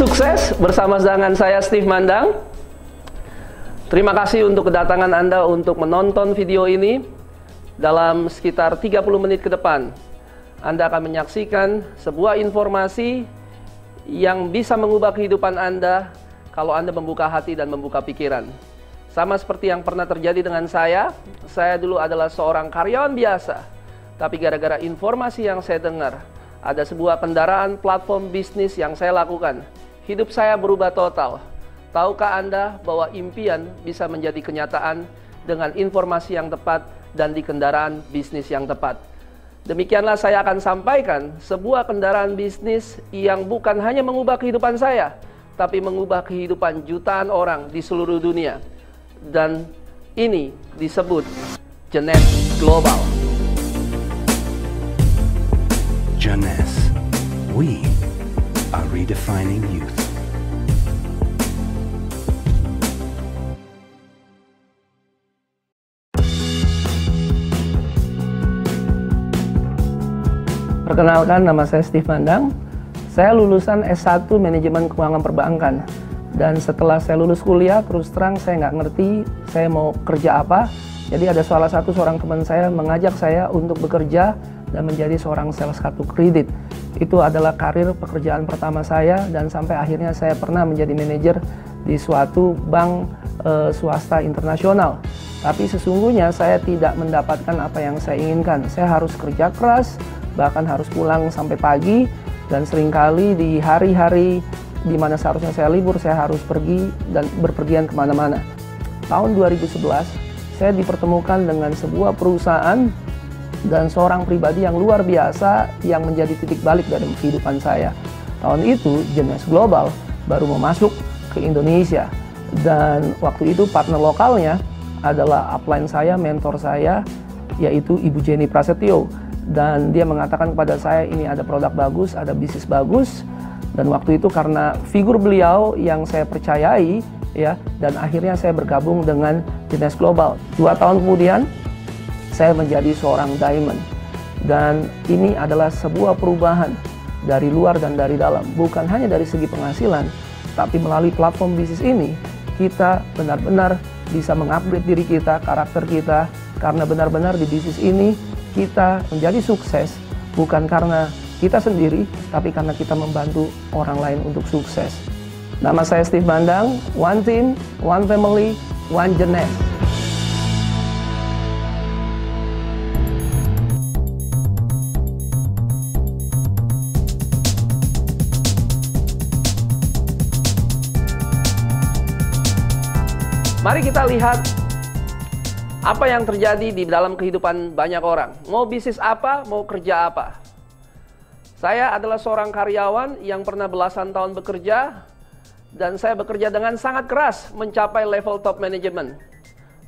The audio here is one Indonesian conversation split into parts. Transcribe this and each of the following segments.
Sukses bersama dengan saya Steve Mandang. Terima kasih untuk kedatangan Anda untuk menonton video ini. Dalam sekitar 30 menit ke depan, Anda akan menyaksikan sebuah informasi yang bisa mengubah kehidupan Anda kalau Anda membuka hati dan membuka pikiran. Sama seperti yang pernah terjadi dengan saya dulu adalah seorang karyawan biasa. Tapi gara-gara informasi yang saya dengar, ada sebuah kendaraan platform bisnis yang saya lakukan. Hidup saya berubah total. Tahukah Anda bahwa impian bisa menjadi kenyataan dengan informasi yang tepat dan di kendaraan bisnis yang tepat? Demikianlah saya akan sampaikan sebuah kendaraan bisnis yang bukan hanya mengubah kehidupan saya, tapi mengubah kehidupan jutaan orang di seluruh dunia. Dan ini disebut Jeunesse Global. Jeunesse, we are redefining youth. Perkenalkan, nama saya Steve Mandang. Saya lulusan S1 Manajemen Keuangan Perbankan. Dan setelah saya lulus kuliah, terus terang saya nggak ngerti saya mau kerja apa. Jadi ada seorang teman saya mengajak saya untuk bekerja dan menjadi seorang sales kartu kredit. Itu adalah karir pekerjaan pertama saya, dan sampai akhirnya saya pernah menjadi manajer di suatu bank swasta internasional. Tapi sesungguhnya saya tidak mendapatkan apa yang saya inginkan. Saya harus kerja keras, bahkan harus pulang sampai pagi, dan seringkali di hari-hari di mana seharusnya saya libur, saya harus pergi dan berpergian kemana-mana. Tahun 2011, saya dipertemukan dengan sebuah perusahaan dan seorang pribadi yang luar biasa yang menjadi titik balik dari kehidupan saya. Tahun itu, Jeunesse Global baru mau masuk ke Indonesia. Dan waktu itu partner lokalnya adalah upline saya, mentor saya, yaitu Ibu Jenny Prasetyo. Dan dia mengatakan kepada saya, ini ada produk bagus, ada bisnis bagus. Dan waktu itu karena figur beliau yang saya percayai, ya, dan akhirnya saya bergabung dengan Jeunesse Global. 2 tahun kemudian, saya menjadi seorang diamond. Dan ini adalah sebuah perubahan dari luar dan dari dalam. Bukan hanya dari segi penghasilan, tapi melalui platform bisnis ini, kita benar-benar bisa mengupgrade diri kita, karakter kita. Karena benar-benar di bisnis ini, kita menjadi sukses bukan karena kita sendiri, tapi karena kita membantu orang lain untuk sukses. Nama saya Steve Mandang, one team, one family, one Jeunesse. Mari kita lihat apa yang terjadi di dalam kehidupan banyak orang. Mau bisnis apa, mau kerja apa. Saya adalah seorang karyawan yang pernah belasan tahun bekerja, dan saya bekerja dengan sangat keras mencapai level top management.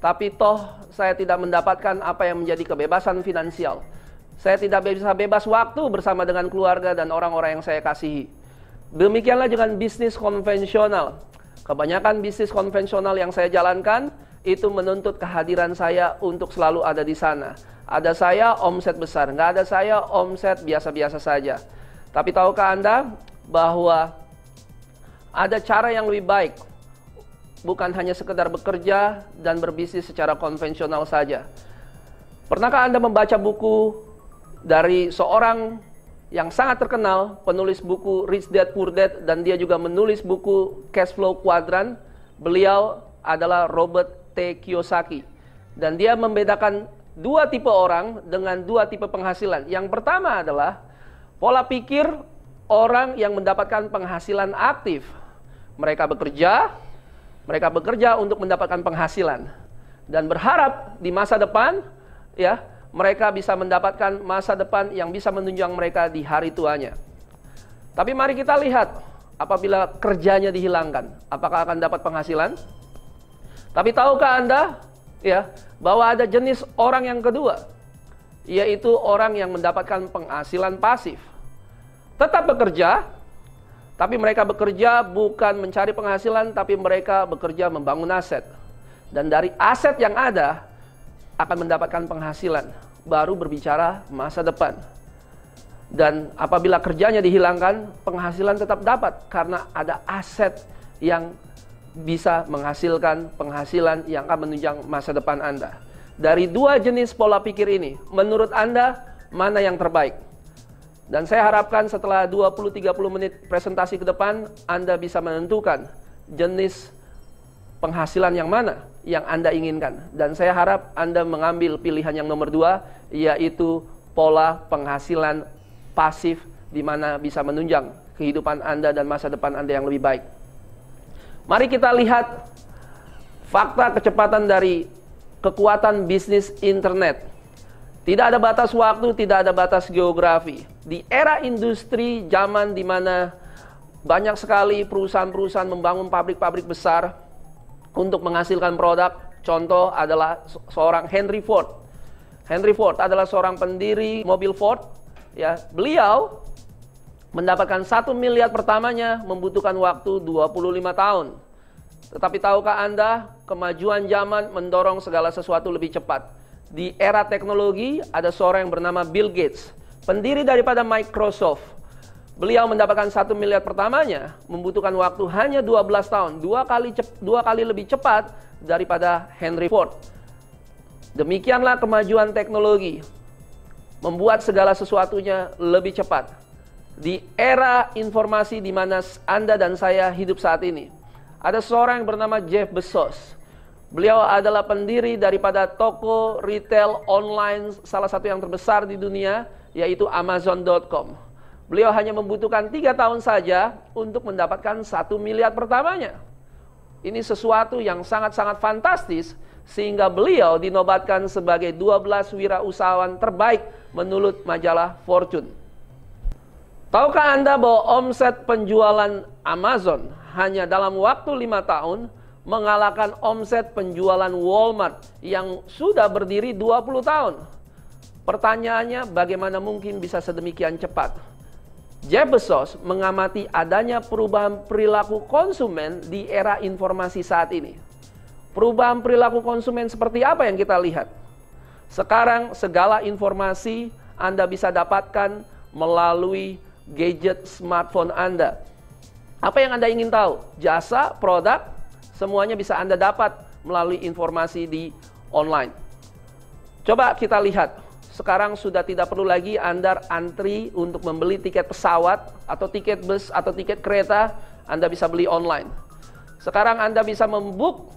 Tapi toh saya tidak mendapatkan apa yang menjadi kebebasan finansial. Saya tidak bisa bebas waktu bersama dengan keluarga dan orang-orang yang saya kasihi. Demikianlah dengan bisnis konvensional. Kebanyakan bisnis konvensional yang saya jalankan itu menuntut kehadiran saya untuk selalu ada di sana. Ada saya omset besar, nggak ada saya omset biasa-biasa saja. Tapi tahukah Anda bahwa ada cara yang lebih baik, bukan hanya sekedar bekerja dan berbisnis secara konvensional saja. Pernahkah Anda membaca buku dari seorang yang sangat terkenal, penulis buku Rich Dad Poor Dad, dan dia juga menulis buku Cash Flow Quadrant? Beliau adalah Robert T. Kiyosaki. Dan dia membedakan 2 tipe orang dengan 2 tipe penghasilan. Yang pertama adalah pola pikir orang yang mendapatkan penghasilan aktif. Mereka bekerja untuk mendapatkan penghasilan dan berharap di masa depan, ya, mereka bisa mendapatkan masa depan yang bisa menunjang mereka di hari tuanya. Tapi mari kita lihat, apabila kerjanya dihilangkan, apakah akan dapat penghasilan? Tapi tahukah Anda, ya, bahwa ada jenis orang yang kedua, yaitu orang yang mendapatkan penghasilan pasif. Tetap bekerja, tapi mereka bekerja bukan mencari penghasilan, tapi mereka bekerja membangun aset. Dan dari aset yang ada, akan mendapatkan penghasilan. Baru berbicara masa depan. Dan apabila kerjanya dihilangkan, penghasilan tetap dapat karena ada aset yang bisa menghasilkan penghasilan yang akan menunjang masa depan Anda. Dari dua jenis pola pikir ini, menurut Anda mana yang terbaik? Dan saya harapkan setelah 20-30 menit presentasi ke depan, Anda bisa menentukan jenis penghasilan yang mana yang Anda inginkan. Dan saya harap Anda mengambil pilihan yang nomor 2, yaitu pola penghasilan pasif, di mana bisa menunjang kehidupan Anda dan masa depan Anda yang lebih baik. Mari kita lihat fakta kecepatan dari kekuatan bisnis internet. Tidak ada batas waktu, tidak ada batas geografi. Di era industri zaman di mana banyak sekali perusahaan-perusahaan membangun pabrik-pabrik besar untuk menghasilkan produk, contoh adalah seorang Henry Ford. Henry Ford adalah seorang pendiri mobil Ford. Ya, beliau mendapatkan 1 miliar pertamanya membutuhkan waktu 25 tahun. Tetapi tahukah Anda, kemajuan zaman mendorong segala sesuatu lebih cepat. Di era teknologi, ada seorang yang bernama Bill Gates, pendiri daripada Microsoft. Beliau mendapatkan 1 miliar pertamanya membutuhkan waktu hanya 12 tahun, dua kali lebih cepat daripada Henry Ford. Demikianlah kemajuan teknologi, membuat segala sesuatunya lebih cepat. Di era informasi di mana Anda dan saya hidup saat ini, ada seorang yang bernama Jeff Bezos. Beliau adalah pendiri daripada toko retail online salah satu yang terbesar di dunia, yaitu Amazon.com. Beliau hanya membutuhkan 3 tahun saja untuk mendapatkan 1 miliar pertamanya. Ini sesuatu yang sangat-sangat fantastis, sehingga beliau dinobatkan sebagai 12 wirausahawan terbaik menurut majalah Fortune. Tahukah Anda bahwa omset penjualan Amazon hanya dalam waktu 5 tahun mengalahkan omset penjualan Walmart yang sudah berdiri 20 tahun? Pertanyaannya, bagaimana mungkin bisa sedemikian cepat? Jeff Bezos mengamati adanya perubahan perilaku konsumen di era informasi saat ini. Perubahan perilaku konsumen seperti apa yang kita lihat? Sekarang segala informasi Anda bisa dapatkan melalui gadget smartphone Anda. Apa yang Anda ingin tahu? Jasa, produk, semuanya bisa Anda dapat melalui informasi di online. Coba kita lihat. Sekarang sudah tidak perlu lagi Anda antri untuk membeli tiket pesawat atau tiket bus atau tiket kereta. Anda bisa beli online. Sekarang Anda bisa membook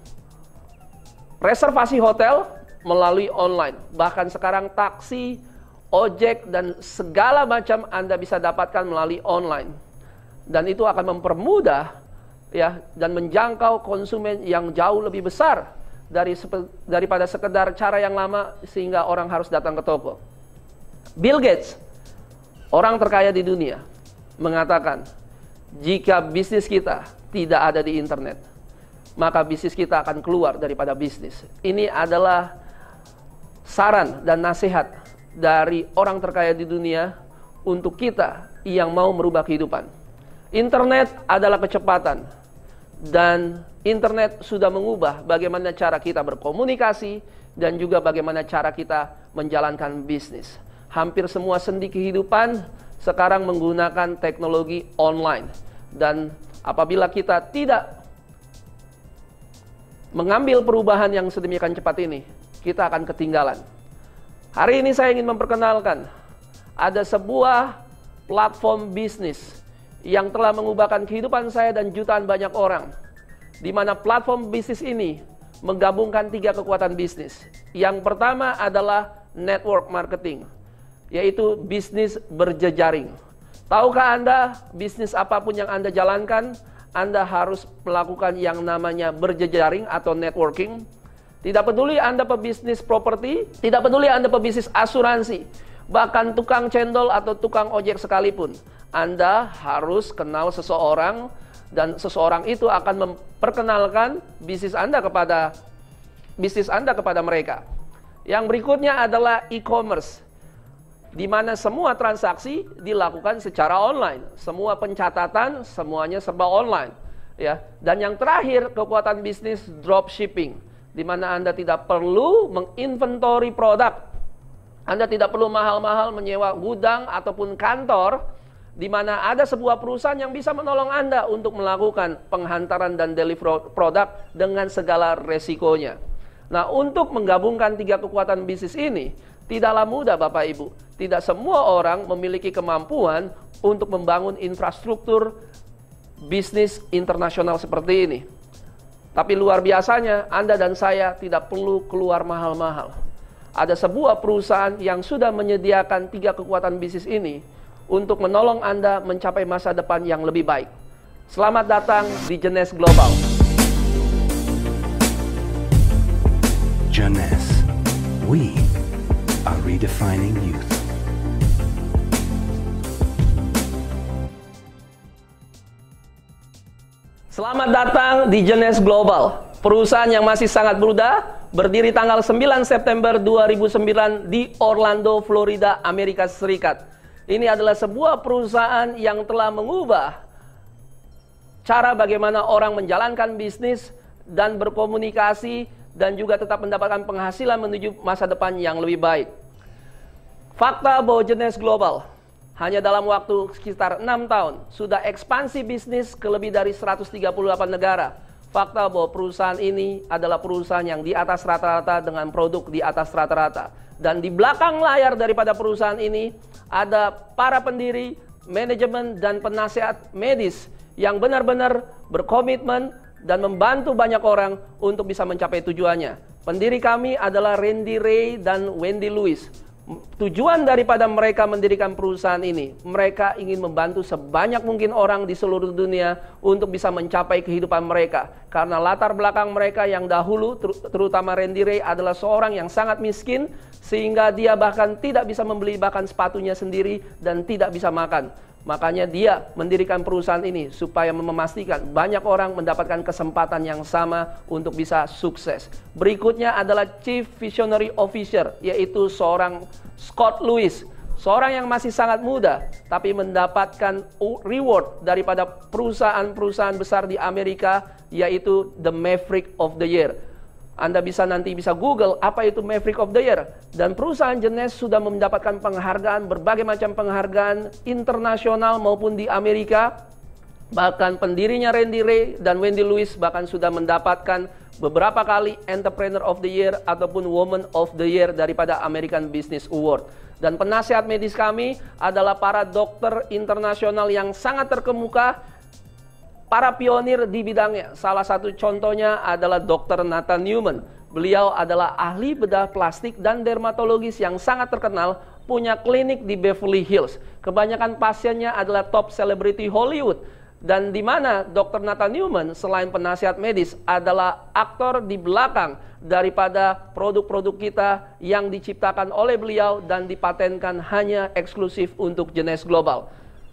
reservasi hotel melalui online. Bahkan sekarang taksi, ojek, dan segala macam Anda bisa dapatkan melalui online. Dan itu akan mempermudah ya, dan menjangkau konsumen yang jauh lebih besar daripada sekedar cara yang lama sehingga orang harus datang ke toko. Bill Gates, orang terkaya di dunia, mengatakan, jika bisnis kita tidak ada di internet, maka bisnis kita akan keluar daripada bisnis. Ini adalah saran dan nasihat dari orang terkaya di dunia untuk kita yang mau merubah kehidupan. Internet adalah kecepatan, dan internet sudah mengubah bagaimana cara kita berkomunikasi dan juga bagaimana cara kita menjalankan bisnis. Hampir semua sendi kehidupan sekarang menggunakan teknologi online. Dan apabila kita tidak mengambil perubahan yang sedemikian cepat ini, kita akan ketinggalan. Hari ini saya ingin memperkenalkan ada sebuah platform bisnis yang telah mengubahkan kehidupan saya dan jutaan banyak orang, di mana platform bisnis ini menggabungkan 3 kekuatan bisnis. Yang pertama adalah network marketing, yaitu bisnis berjejaring. Tahukah Anda, bisnis apapun yang Anda jalankan, Anda harus melakukan yang namanya berjejaring atau networking. Tidak peduli Anda pebisnis properti, tidak peduli Anda pebisnis asuransi, bahkan tukang cendol atau tukang ojek sekalipun, Anda harus kenal seseorang, dan seseorang itu akan memperkenalkan bisnis Anda kepada mereka. Yang berikutnya adalah e-commerce, di mana semua transaksi dilakukan secara online, semua pencatatan semuanya serba online, ya. Dan yang terakhir, kekuatan bisnis dropshipping, di mana Anda tidak perlu menginventory produk. Anda tidak perlu mahal-mahal menyewa gudang ataupun kantor, di mana ada sebuah perusahaan yang bisa menolong Anda untuk melakukan penghantaran dan delivery produk dengan segala resikonya. Nah, untuk menggabungkan 3 kekuatan bisnis ini, tidaklah mudah Bapak Ibu. Tidak semua orang memiliki kemampuan untuk membangun infrastruktur bisnis internasional seperti ini. Tapi luar biasanya, Anda dan saya tidak perlu keluar mahal-mahal. Ada sebuah perusahaan yang sudah menyediakan 3 kekuatan bisnis ini untuk menolong Anda mencapai masa depan yang lebih baik. Selamat datang di Jeunesse Global. Jeunesse, we are redefining youth. Selamat datang di Jeunesse Global, perusahaan yang masih sangat muda, berdiri tanggal 9 September 2009 di Orlando, Florida, Amerika Serikat. Ini adalah sebuah perusahaan yang telah mengubah cara bagaimana orang menjalankan bisnis dan berkomunikasi dan juga tetap mendapatkan penghasilan menuju masa depan yang lebih baik. Fakta bahwa Jeunesse Global hanya dalam waktu sekitar 6 tahun sudah ekspansi bisnis ke lebih dari 138 negara. Fakta bahwa perusahaan ini adalah perusahaan yang di atas rata-rata dengan produk di atas rata-rata. Dan di belakang layar daripada perusahaan ini ada para pendiri, manajemen, dan penasehat medis yang benar-benar berkomitmen dan membantu banyak orang untuk bisa mencapai tujuannya. Pendiri kami adalah Randy Ray dan Wendy Lewis. Tujuan daripada mereka mendirikan perusahaan ini, mereka ingin membantu sebanyak mungkin orang di seluruh dunia untuk bisa mencapai kehidupan mereka. Karena latar belakang mereka yang dahulu, terutama Randy Ray, adalah seorang yang sangat miskin, sehingga dia bahkan tidak bisa membeli bahkan sepatunya sendiri dan tidak bisa makan. Makanya dia mendirikan perusahaan ini supaya memastikan banyak orang mendapatkan kesempatan yang sama untuk bisa sukses. Berikutnya adalah Chief Visionary Officer, yaitu seorang Scott Lewis. Seorang yang masih sangat muda, tapi mendapatkan reward daripada perusahaan-perusahaan besar di Amerika, yaitu The Maverick of the Year. Anda nanti bisa Google apa itu Maverick of the Year. Dan perusahaan Jeunesse sudah mendapatkan penghargaan, berbagai macam penghargaan internasional maupun di Amerika. Bahkan pendirinya Randy Ray dan Wendy Lewis bahkan sudah mendapatkan beberapa kali Entrepreneur of the Year ataupun Woman of the Year daripada American Business Award. Dan penasihat medis kami adalah para dokter internasional yang sangat terkemuka, para pionir di bidangnya. Salah satu contohnya adalah Dr. Nathan Newman. Beliau adalah ahli bedah plastik dan dermatologis yang sangat terkenal, punya klinik di Beverly Hills. Kebanyakan pasiennya adalah top selebriti Hollywood. Dan di mana Dr. Nathan Newman selain penasihat medis adalah aktor di belakang daripada produk-produk kita yang diciptakan oleh beliau dan dipatenkan hanya eksklusif untuk Jeunesse Global.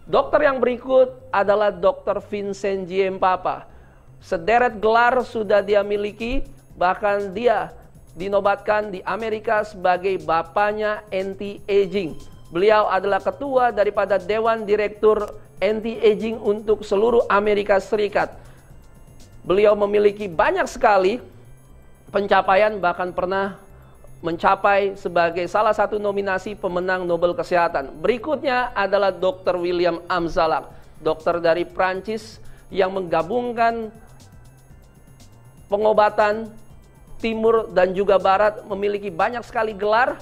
Dokter yang berikut adalah Dr. Vincent Giampapa. Sederet gelar sudah dia miliki, bahkan dia dinobatkan di Amerika sebagai bapaknya anti-aging. Beliau adalah ketua daripada Dewan Direktur Anti-Aging untuk seluruh Amerika Serikat. Beliau memiliki banyak sekali pencapaian, bahkan pernah mencapai sebagai salah satu nominasi pemenang Nobel Kesehatan. Berikutnya adalah Dr. William Amzalak, dokter dari Prancis yang menggabungkan pengobatan timur dan juga barat, memiliki banyak sekali gelar.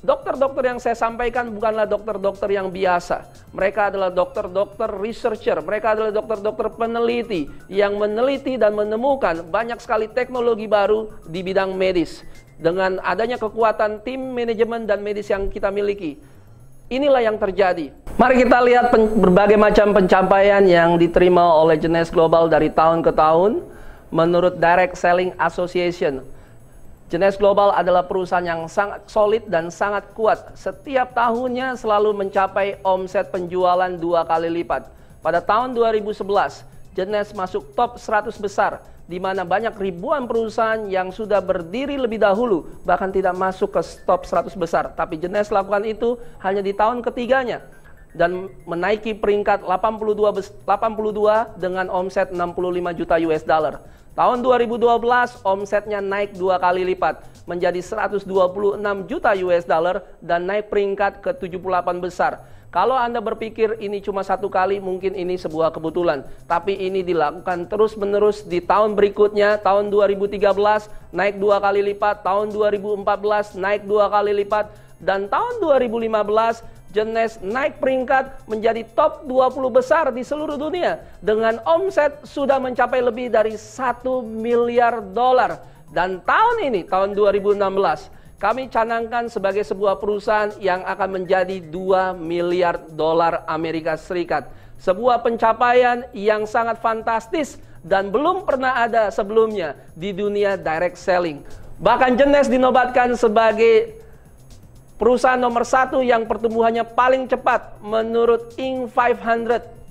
Dokter-dokter yang saya sampaikan bukanlah dokter-dokter yang biasa. Mereka adalah dokter-dokter researcher, mereka adalah dokter-dokter peneliti yang meneliti dan menemukan banyak sekali teknologi baru di bidang medis. Dengan adanya kekuatan tim manajemen dan medis yang kita miliki, inilah yang terjadi. Mari kita lihat berbagai macam pencapaian yang diterima oleh Jeunesse Global dari tahun ke tahun. Menurut Direct Selling Association, Jeunesse Global adalah perusahaan yang sangat solid dan sangat kuat. Setiap tahunnya selalu mencapai omset penjualan 2 kali lipat. Pada tahun 2011, Jeunesse masuk top 100 besar, di mana banyak ribuan perusahaan yang sudah berdiri lebih dahulu bahkan tidak masuk ke top 100 besar. Tapi Jeunesse lakukan itu hanya di tahun ketiganya dan menaiki peringkat 82 dengan omset 65 juta US dollar. Tahun 2012 omsetnya naik 2 kali lipat menjadi 126 juta US dollar dan naik peringkat ke 78 besar. Kalau Anda berpikir ini cuma satu kali, mungkin ini sebuah kebetulan. Tapi ini dilakukan terus-menerus di tahun berikutnya, tahun 2013 naik 2 kali lipat, tahun 2014 naik 2 kali lipat, dan tahun 2015 Genesis naik peringkat menjadi top 20 besar di seluruh dunia dengan omset sudah mencapai lebih dari 1 miliar dolar. Dan tahun ini, tahun 2016, kami canangkan sebagai sebuah perusahaan yang akan menjadi 2 miliar dolar Amerika Serikat. Sebuah pencapaian yang sangat fantastis dan belum pernah ada sebelumnya di dunia direct selling. Bahkan Genesis dinobatkan sebagai perusahaan nomor 1 yang pertumbuhannya paling cepat menurut Inc. 500.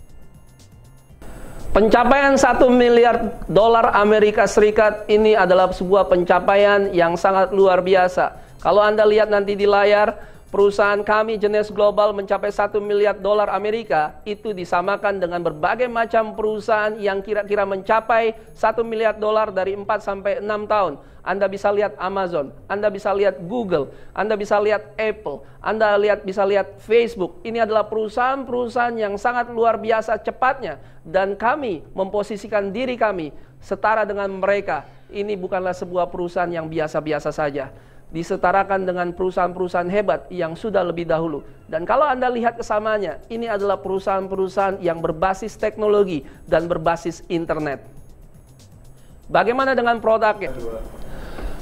Pencapaian 1 miliar dolar Amerika Serikat ini adalah sebuah pencapaian yang sangat luar biasa. Kalau Anda lihat nanti di layar, perusahaan kami Genesis Global mencapai 1 miliar dolar Amerika, itu disamakan dengan berbagai macam perusahaan yang kira-kira mencapai 1 miliar dolar dari 4 sampai 6 tahun. Anda bisa lihat Amazon, Anda bisa lihat Google, Anda bisa lihat Apple, Anda bisa lihat Facebook. Ini adalah perusahaan-perusahaan yang sangat luar biasa cepatnya. Dan kami memposisikan diri kami setara dengan mereka. Ini bukanlah sebuah perusahaan yang biasa-biasa saja. Disetarakan dengan perusahaan-perusahaan hebat yang sudah lebih dahulu. Dan kalau Anda lihat kesamaannya, ini adalah perusahaan-perusahaan yang berbasis teknologi dan berbasis internet. Bagaimana dengan produknya?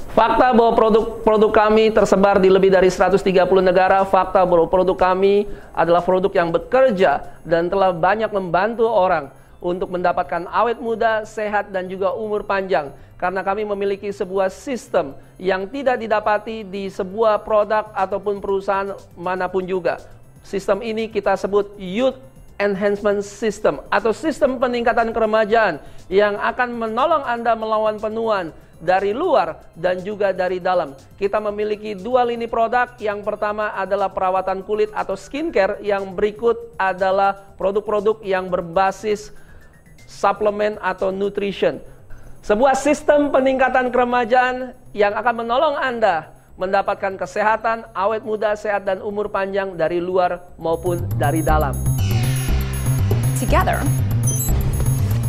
Fakta bahwa produk kami tersebar di lebih dari 130 negara. Fakta bahwa produk kami adalah produk yang bekerja dan telah banyak membantu orang untuk mendapatkan awet muda, sehat, dan juga umur panjang. Karena kami memiliki sebuah sistem yang tidak didapati di sebuah produk ataupun perusahaan manapun juga. Sistem ini kita sebut Youth Enhancement System atau sistem peningkatan keremajaan yang akan menolong Anda melawan penuaan dari luar dan juga dari dalam. Kita memiliki 2 lini produk. Yang pertama adalah perawatan kulit atau skincare. Yang berikut adalah produk-produk yang berbasis suplemen atau nutrition. Sebuah sistem peningkatan keremajaan yang akan menolong Anda mendapatkan kesehatan, awet muda, sehat, dan umur panjang dari luar maupun dari dalam. Together,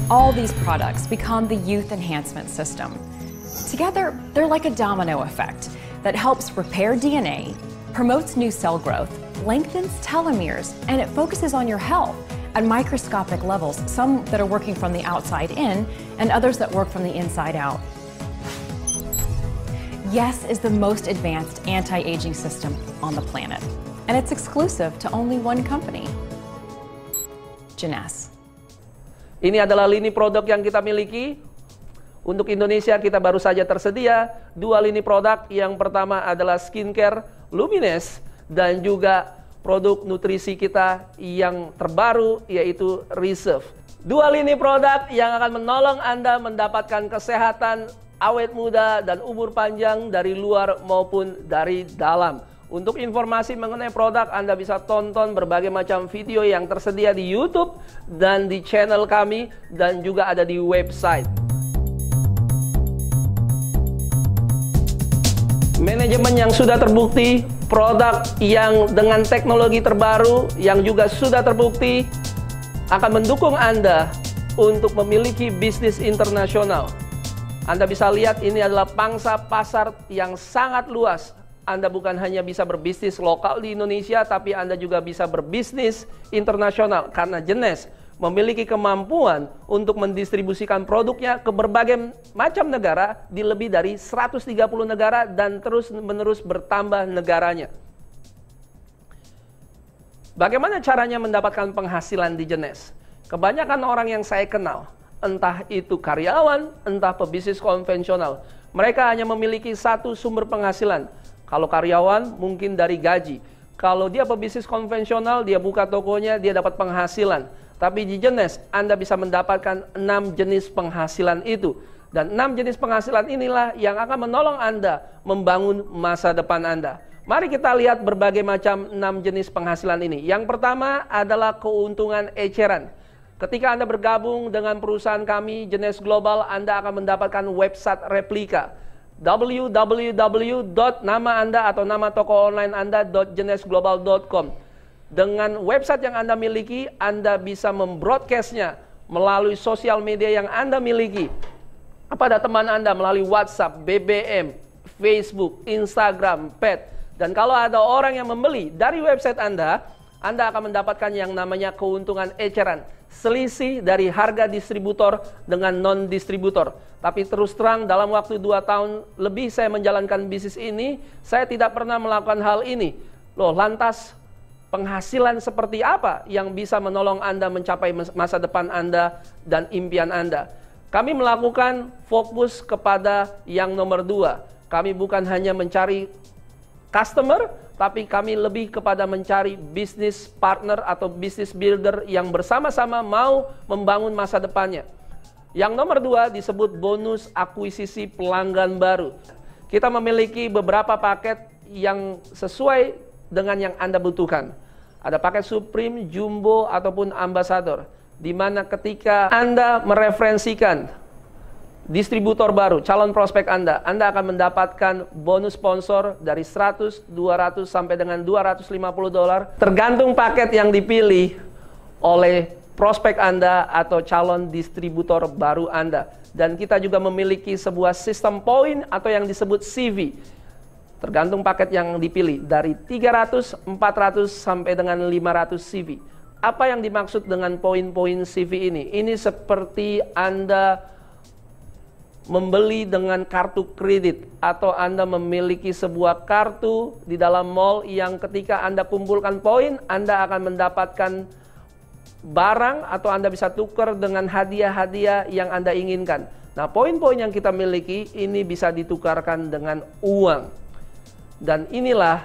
all these products become the Youth Enhancement System. Together, they're like a domino effect that helps repair DNA, promotes new cell growth, lengthens telomeres, and it focuses on your health at microscopic levels, some that are working from the outside in and others that work from the inside out. Yes is the most advanced anti-aging system on the planet, and it's exclusive to only one company, Genesis. Ini adalah lini produk yang kita miliki. Untuk Indonesia kita baru saja tersedia 2 lini produk. Yang pertama adalah skincare Luminous dan juga produk nutrisi kita yang terbaru yaitu Reserve. 2 lini produk yang akan menolong Anda mendapatkan kesehatan, awet muda, dan umur panjang dari luar maupun dari dalam. Untuk informasi mengenai produk, Anda bisa tonton berbagai macam video yang tersedia di YouTube dan di channel kami dan juga ada di website. Manajemen yang sudah terbukti, produk yang dengan teknologi terbaru yang juga sudah terbukti akan mendukung Anda untuk memiliki bisnis internasional. Anda bisa lihat ini adalah pangsa pasar yang sangat luas. Anda bukan hanya bisa berbisnis lokal di Indonesia, tapi Anda juga bisa berbisnis internasional karena Genesis memiliki kemampuan untuk mendistribusikan produknya ke berbagai macam negara di lebih dari 130 negara dan terus-menerus bertambah negaranya. Bagaimana caranya mendapatkan penghasilan di Genesis? Kebanyakan orang yang saya kenal, entah itu karyawan, entah pebisnis konvensional, mereka hanya memiliki satu sumber penghasilan. Kalau karyawan mungkin dari gaji. Kalau dia pebisnis konvensional, dia buka tokonya, dia dapat penghasilan. Tapi di Genesis, Anda bisa mendapatkan 6 jenis penghasilan itu. Dan 6 jenis penghasilan inilah yang akan menolong Anda membangun masa depan Anda. Mari kita lihat berbagai macam 6 jenis penghasilan ini. Yang pertama adalah keuntungan eceran. Ketika Anda bergabung dengan perusahaan kami, Jenes Global, Anda akan mendapatkan website replika www.nama Anda atau nama toko online Anda.jenesglobal.com. Dengan website yang Anda miliki, Anda bisa membroadcastnya melalui sosial media yang Anda miliki kepada teman Anda melalui WhatsApp, BBM, Facebook, Instagram, Pet. Dan kalau ada orang yang membeli dari website Anda akan mendapatkan yang namanya keuntungan eceran, selisih dari harga distributor dengan non-distributor. Tapi terus terang dalam waktu 2 tahun lebih saya menjalankan bisnis ini, saya tidak pernah melakukan hal ini. Loh, lantas penghasilan seperti apa yang bisa menolong Anda mencapai masa depan Anda dan impian Anda? Kami melakukan fokus kepada yang nomor 2. Kami bukan hanya mencari customer, tapi kami lebih kepada mencari business partner atau business builder yang bersama-sama mau membangun masa depannya. Yang nomor 2 disebut bonus akuisisi pelanggan baru. Kita memiliki beberapa paket yang sesuai dengan yang Anda butuhkan. Ada paket Supreme, Jumbo, ataupun Ambassador, di mana ketika Anda mereferensikan distributor baru, calon prospek Anda akan mendapatkan bonus sponsor dari 100, 200, sampai dengan $250, tergantung paket yang dipilih oleh prospek Anda atau calon distributor baru Anda. Dan kita juga memiliki sebuah sistem poin atau yang disebut CV. Tergantung paket yang dipilih, dari 300, 400, sampai dengan 500 CV. Apa yang dimaksud dengan poin-poin CV ini? Ini seperti Anda membeli dengan kartu kredit, atau Anda memiliki sebuah kartu di dalam mall yang ketika Anda kumpulkan poin, Anda akan mendapatkan barang atau Anda bisa tukar dengan hadiah-hadiah yang Anda inginkan. Nah, poin-poin yang kita miliki ini bisa ditukarkan dengan uang. Dan inilah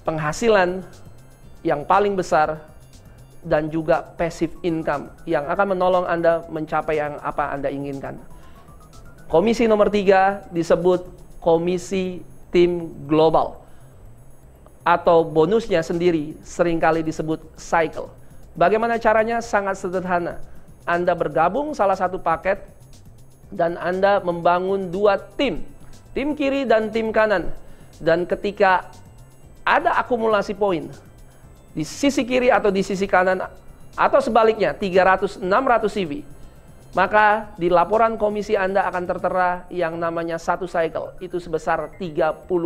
penghasilan yang paling besar dan juga passive income yang akan menolong Anda mencapai yang apa Anda inginkan. Komisi nomor 3 disebut komisi tim global, atau bonusnya sendiri seringkali disebut cycle. Bagaimana caranya? Sangat sederhana. Anda bergabung salah satu paket dan Anda membangun 2 tim. Tim kiri dan tim kanan. Dan ketika ada akumulasi poin di sisi kiri atau di sisi kanan, atau sebaliknya 300-600 CV, maka di laporan komisi Anda akan tertera yang namanya satu cycle. Itu sebesar $35.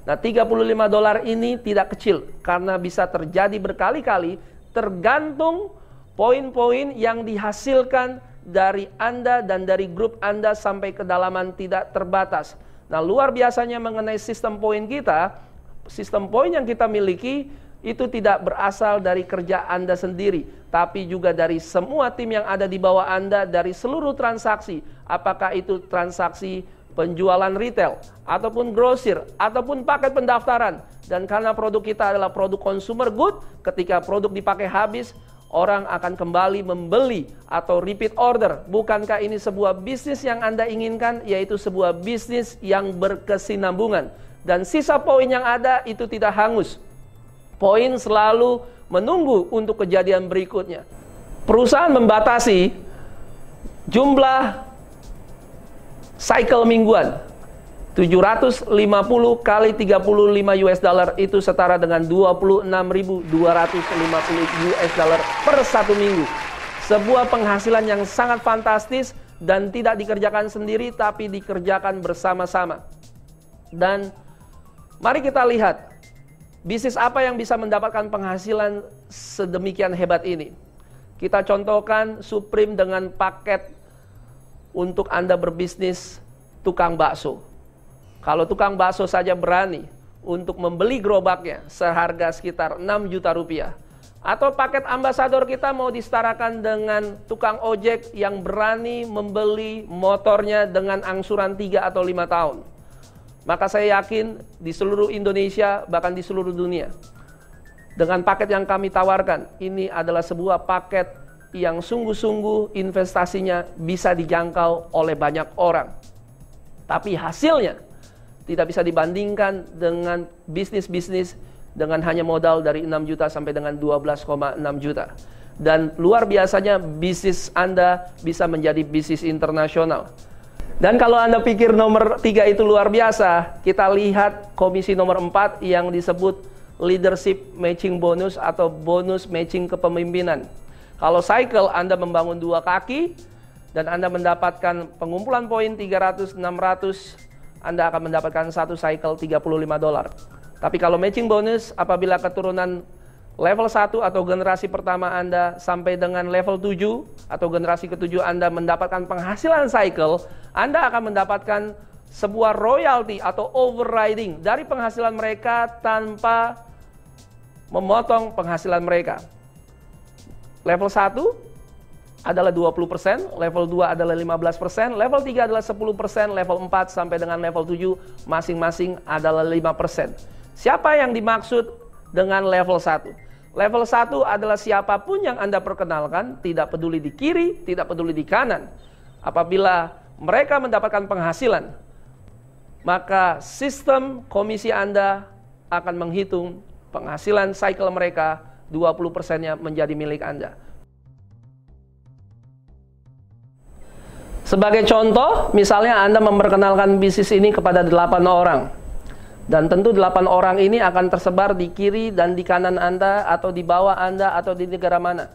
Nah, $35 ini tidak kecil karena bisa terjadi berkali-kali tergantung poin-poin yang dihasilkan dari Anda dan dari grup Anda sampai kedalaman tidak terbatas. Nah, luar biasanya mengenai sistem poin kita, sistem poin yang kita miliki itu tidak berasal dari kerja Anda sendiri, tapi juga dari semua tim yang ada di bawah Anda, dari seluruh transaksi, apakah itu transaksi penjualan retail, ataupun grosir, ataupun paket pendaftaran. Dan karena produk kita adalah produk consumer good, ketika produk dipakai habis, orang akan kembali membeli atau repeat order. Bukankah ini sebuah bisnis yang Anda inginkan, yaitu sebuah bisnis yang berkesinambungan. Dan sisa poin yang ada itu tidak hangus. Poin selalu menunggu untuk kejadian berikutnya. Perusahaan membatasi jumlah cycle mingguan. 750 kali 35 US dollar itu setara dengan 26.250 US dollar per satu minggu. Sebuah penghasilan yang sangat fantastis dan tidak dikerjakan sendiri tapi dikerjakan bersama-sama. Dan mari kita lihat bisnis apa yang bisa mendapatkan penghasilan sedemikian hebat ini. Kita contohkan Supreme dengan paket untuk Anda berbisnis tukang bakso. Kalau tukang bakso saja berani untuk membeli gerobaknya seharga sekitar 6 juta rupiah. Atau paket ambasador kita mau disetarakan dengan tukang ojek yang berani membeli motornya dengan angsuran 3 atau 5 tahun. Maka saya yakin di seluruh Indonesia, bahkan di seluruh dunia, dengan paket yang kami tawarkan, ini adalah sebuah paket yang sungguh-sungguh investasinya bisa dijangkau oleh banyak orang. Tapi hasilnya tidak bisa dibandingkan dengan bisnis-bisnis dengan hanya modal dari 6 juta sampai dengan 12,6 juta. Dan luar biasanya bisnis Anda bisa menjadi bisnis internasional. Dan kalau Anda pikir nomor 3 itu luar biasa, kita lihat komisi nomor 4 yang disebut leadership matching bonus atau bonus matching kepemimpinan. Kalau cycle Anda membangun 2 kaki dan Anda mendapatkan pengumpulan poin 300, 600, Anda akan mendapatkan 1 cycle $35. Tapi kalau matching bonus apabila keturunan level 1 atau generasi pertama Anda sampai dengan level 7 atau generasi ke-7 Anda mendapatkan penghasilan cycle, Anda akan mendapatkan sebuah royalty atau overriding dari penghasilan mereka tanpa memotong penghasilan mereka. Level 1 adalah 20%, level 2 adalah 15%, level 3 adalah 10%, level 4 sampai dengan level 7 masing-masing adalah 5%. Siapa yang dimaksud dengan level 1? Level 1 adalah siapapun yang Anda perkenalkan, tidak peduli di kiri, tidak peduli di kanan. Apabila mereka mendapatkan penghasilan, maka sistem komisi Anda akan menghitung penghasilan cycle mereka, 20%-nya menjadi milik Anda. Sebagai contoh, misalnya Anda memperkenalkan bisnis ini kepada 8 orang. Dan tentu 8 orang ini akan tersebar di kiri dan di kanan Anda, atau di bawah Anda, atau di negara mana.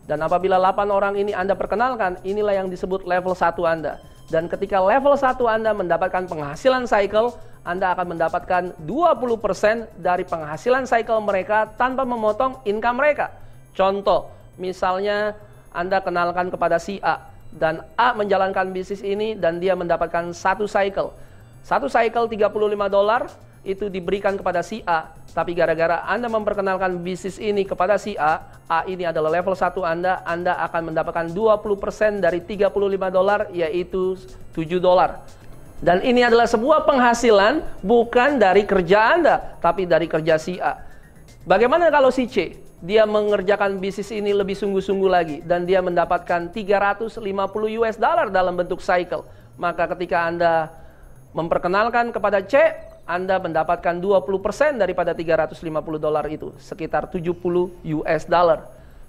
Dan apabila 8 orang ini Anda perkenalkan, inilah yang disebut level 1 Anda. Dan ketika level 1 Anda mendapatkan penghasilan cycle, Anda akan mendapatkan 20% dari penghasilan cycle mereka tanpa memotong income mereka. Contoh, misalnya Anda kenalkan kepada si A, dan A menjalankan bisnis ini dan dia mendapatkan 1 cycle. 1 cycle $35 itu diberikan kepada si A, tapi gara-gara Anda memperkenalkan bisnis ini kepada si A, A ini adalah level 1 Anda akan mendapatkan 20% dari $35, yaitu $7. Dan ini adalah sebuah penghasilan bukan dari kerja Anda, tapi dari kerja si A. Bagaimana kalau si C? Dia mengerjakan bisnis ini lebih sungguh-sungguh lagi, dan dia mendapatkan $350 dalam bentuk cycle. Maka ketika Anda memperkenalkan kepada C, Anda mendapatkan 20% daripada $350 itu, sekitar $70.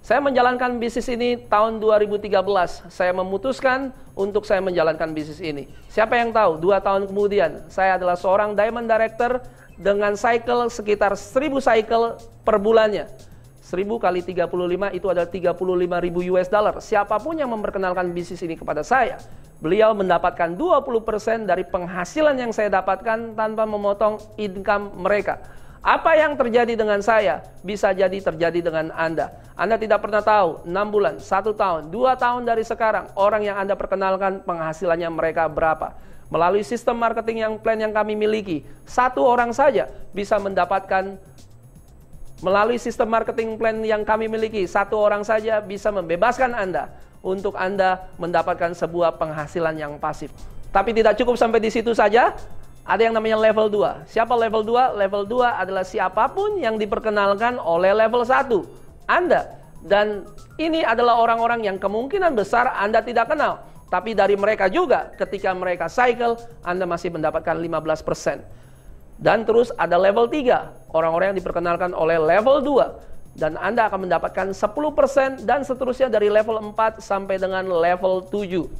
Saya menjalankan bisnis ini tahun 2013. Saya memutuskan untuk saya menjalankan bisnis ini. Siapa yang tahu, 2 tahun kemudian, saya adalah seorang Diamond Director dengan cycle sekitar 1000 cycle per bulannya. 1000 kali 35 itu adalah $35.000. Siapapun yang memperkenalkan bisnis ini kepada saya, beliau mendapatkan 20% dari penghasilan yang saya dapatkan tanpa memotong income mereka. Apa yang terjadi dengan saya bisa jadi terjadi dengan Anda. Anda tidak pernah tahu 6 bulan, 1 tahun, 2 tahun dari sekarang orang yang Anda perkenalkan penghasilannya mereka berapa. Melalui sistem marketing yang plan yang kami miliki, 1 orang saja bisa mendapatkan. Melalui sistem marketing plan yang kami miliki, 1 orang saja bisa membebaskan Anda untuk Anda mendapatkan sebuah penghasilan yang pasif. Tapi tidak cukup sampai di situ saja, ada yang namanya level 2. Siapa level 2? Level 2 adalah siapapun yang diperkenalkan oleh level 1, Anda. Dan ini adalah orang-orang yang kemungkinan besar Anda tidak kenal. Tapi dari mereka juga, ketika mereka cycle, Anda masih mendapatkan 15%. Dan terus ada level 3, orang-orang yang diperkenalkan oleh level 2. Dan Anda akan mendapatkan 10% dan seterusnya dari level 4 sampai dengan level 7.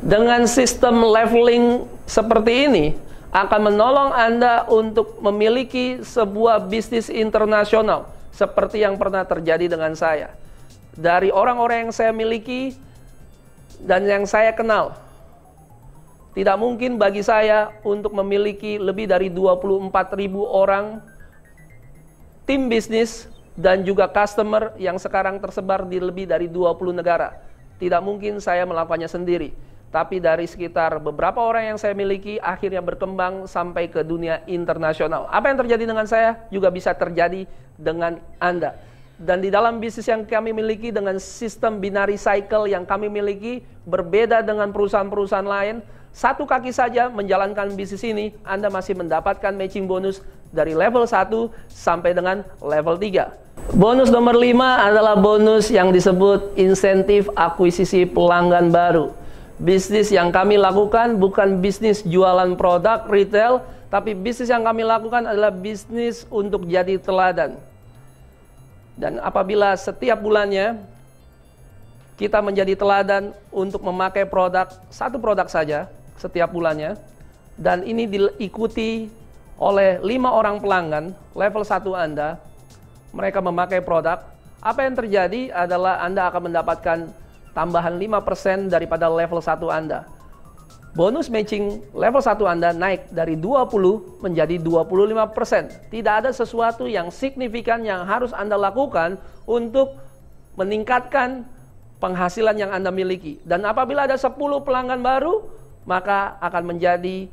Dengan sistem leveling seperti ini, akan menolong Anda untuk memiliki sebuah bisnis internasional. Seperti yang pernah terjadi dengan saya. Dari orang-orang yang saya miliki dan yang saya kenal, tidak mungkin bagi saya untuk memiliki lebih dari 24.000 orang tim bisnis dan juga customer yang sekarang tersebar di lebih dari 20 negara. Tidak mungkin saya melakukannya sendiri. Tapi dari sekitar beberapa orang yang saya miliki akhirnya berkembang sampai ke dunia internasional. Apa yang terjadi dengan saya juga bisa terjadi dengan Anda. Dan di dalam bisnis yang kami miliki dengan sistem binary cycle yang kami miliki berbeda dengan perusahaan-perusahaan lain. 1 kaki saja menjalankan bisnis ini, Anda masih mendapatkan matching bonus dari level 1 sampai dengan level 3. Bonus nomor 5 adalah bonus yang disebut insentif akuisisi pelanggan baru. Bisnis yang kami lakukan bukan bisnis jualan produk retail, tapi bisnis yang kami lakukan adalah bisnis untuk jadi teladan. Dan apabila setiap bulannya kita menjadi teladan untuk memakai satu produk saja setiap bulannya, dan ini diikuti oleh 5 orang pelanggan level 1 Anda, mereka memakai produk, apa yang terjadi adalah Anda akan mendapatkan tambahan 5% daripada level 1 Anda. Bonus matching level 1 Anda naik dari 20 menjadi 25%. Tidak ada sesuatu yang signifikan yang harus Anda lakukan untuk meningkatkan penghasilan yang Anda miliki. Dan apabila ada 10 pelanggan baru, maka akan menjadi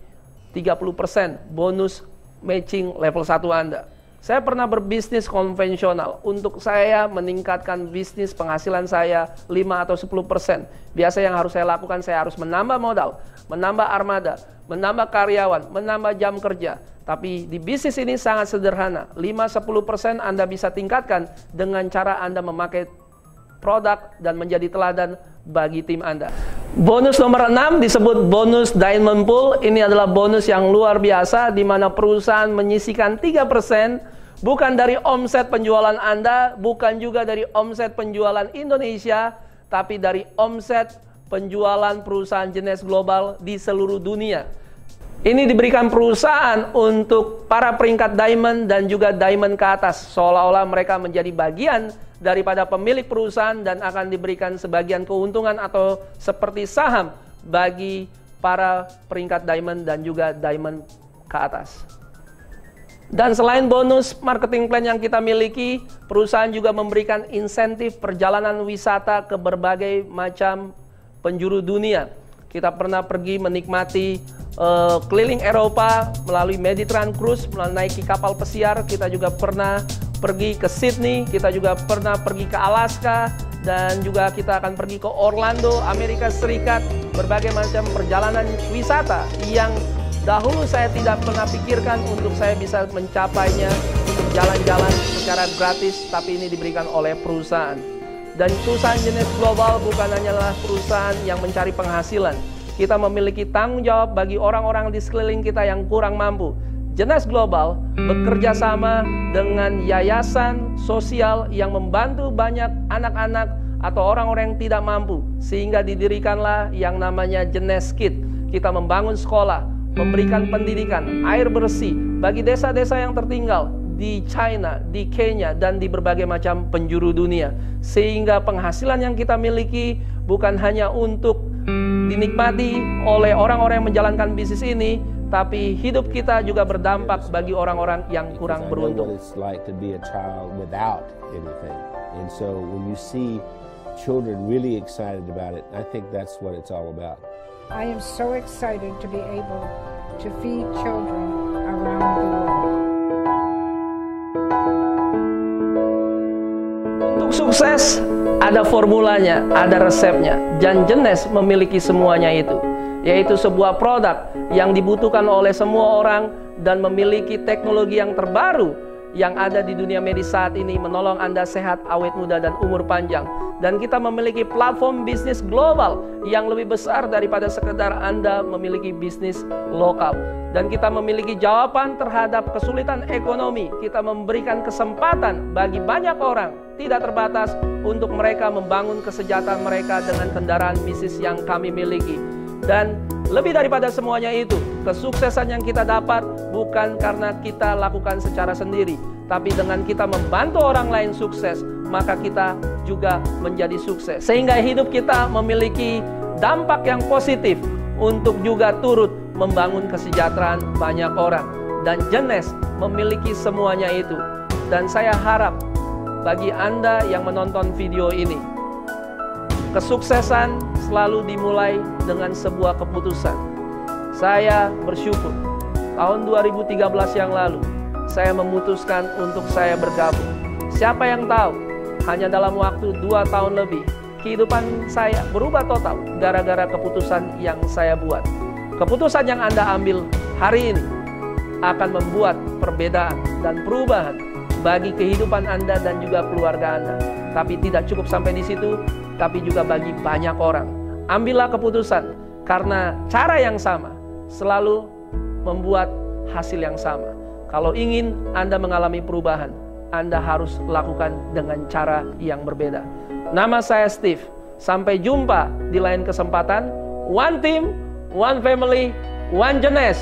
30% bonus matching level 1 Anda. Saya pernah berbisnis konvensional. Untuk saya meningkatkan bisnis penghasilan saya 5 atau 10%. Biasa yang harus saya lakukan, saya harus menambah modal, menambah armada, menambah karyawan, menambah jam kerja. Tapi di bisnis ini sangat sederhana. 5-10% Anda bisa tingkatkan dengan cara Anda memakai produk dan menjadi teladan bagi tim Anda. Bonus nomor 6 disebut bonus Diamond Pool. Ini adalah bonus yang luar biasa di mana perusahaan menyisihkan 3% bukan dari omset penjualan Anda, bukan juga dari omset penjualan Indonesia, tapi dari omset penjualan perusahaan jenis global di seluruh dunia. Ini diberikan perusahaan untuk para peringkat diamond dan juga diamond ke atas, seolah-olah mereka menjadi bagian daripada pemilik perusahaan dan akan diberikan sebagian keuntungan atau seperti saham bagi para peringkat diamond dan juga diamond ke atas. Dan selain bonus marketing plan yang kita miliki, perusahaan juga memberikan insentif perjalanan wisata ke berbagai macam penjuru dunia. Kita pernah pergi menikmati keliling Eropa melalui Mediterranean Cruise, menaiki kapal pesiar. Kita juga pernah pergi ke Sydney, kita juga pernah pergi ke Alaska, dan juga kita akan pergi ke Orlando, Amerika Serikat. Berbagai macam perjalanan wisata yang dahulu saya tidak pernah pikirkan untuk saya bisa mencapainya, untuk jalan-jalan secara gratis, tapi ini diberikan oleh perusahaan. Dan perusahaan jenis global bukan hanyalah perusahaan yang mencari penghasilan. Kita memiliki tanggung jawab bagi orang-orang di sekeliling kita yang kurang mampu. Jenis global bekerja sama dengan yayasan sosial yang membantu banyak anak-anak atau orang-orang yang tidak mampu, sehingga didirikanlah yang namanya Jenis Kid. Kita membangun sekolah, memberikan pendidikan, air bersih bagi desa-desa yang tertinggal di China, di Kenya, dan di berbagai macam penjuru dunia. Sehingga penghasilan yang kita miliki bukan hanya untuk dinikmati oleh orang-orang yang menjalankan bisnis ini, tapi hidup kita juga berdampak bagi orang-orang yang kurang beruntung. It's like to be a child without anything. And so when you see children really excited about it, I think that's what it's all about. I am so excited to be able to feed children around the world. Untuk sukses ada formulanya, ada resepnya. Dan Jenis memiliki semuanya itu, yaitu sebuah produk yang dibutuhkan oleh semua orang dan memiliki teknologi yang terbaru yang ada di dunia medis saat ini, menolong Anda sehat, awet muda, dan umur panjang. Dan kita memiliki platform bisnis global yang lebih besar daripada sekedar Anda memiliki bisnis lokal. Dan kita memiliki jawaban terhadap kesulitan ekonomi. Kita memberikan kesempatan bagi banyak orang, tidak terbatas, untuk mereka membangun kesejahteraan mereka dengan kendaraan bisnis yang kami miliki. Dan lebih daripada semuanya itu, kesuksesan yang kita dapat bukan karena kita lakukan secara sendiri, tapi dengan kita membantu orang lain sukses, maka kita juga menjadi sukses. Sehingga hidup kita memiliki dampak yang positif untuk juga turut membangun kesejahteraan banyak orang. Dan Jenis memiliki semuanya itu. Dan saya harap bagi Anda yang menonton video ini, kesuksesan selalu dimulai dengan sebuah keputusan. Saya bersyukur tahun 2013 yang lalu saya memutuskan untuk saya bergabung. Siapa yang tahu, hanya dalam waktu 2 tahun lebih kehidupan saya berubah total gara-gara keputusan yang saya buat. Keputusan yang Anda ambil hari ini akan membuat perbedaan dan perubahan bagi kehidupan Anda dan juga keluarga Anda. Tapi tidak cukup sampai di situ, tapi juga bagi banyak orang. ambillah keputusan, karena cara yang sama selalu membuat hasil yang sama. Kalau ingin Anda mengalami perubahan, Anda harus lakukan dengan cara yang berbeda. Nama saya Steve. Sampai jumpa di lain kesempatan. One team, one family, one Jeunesse.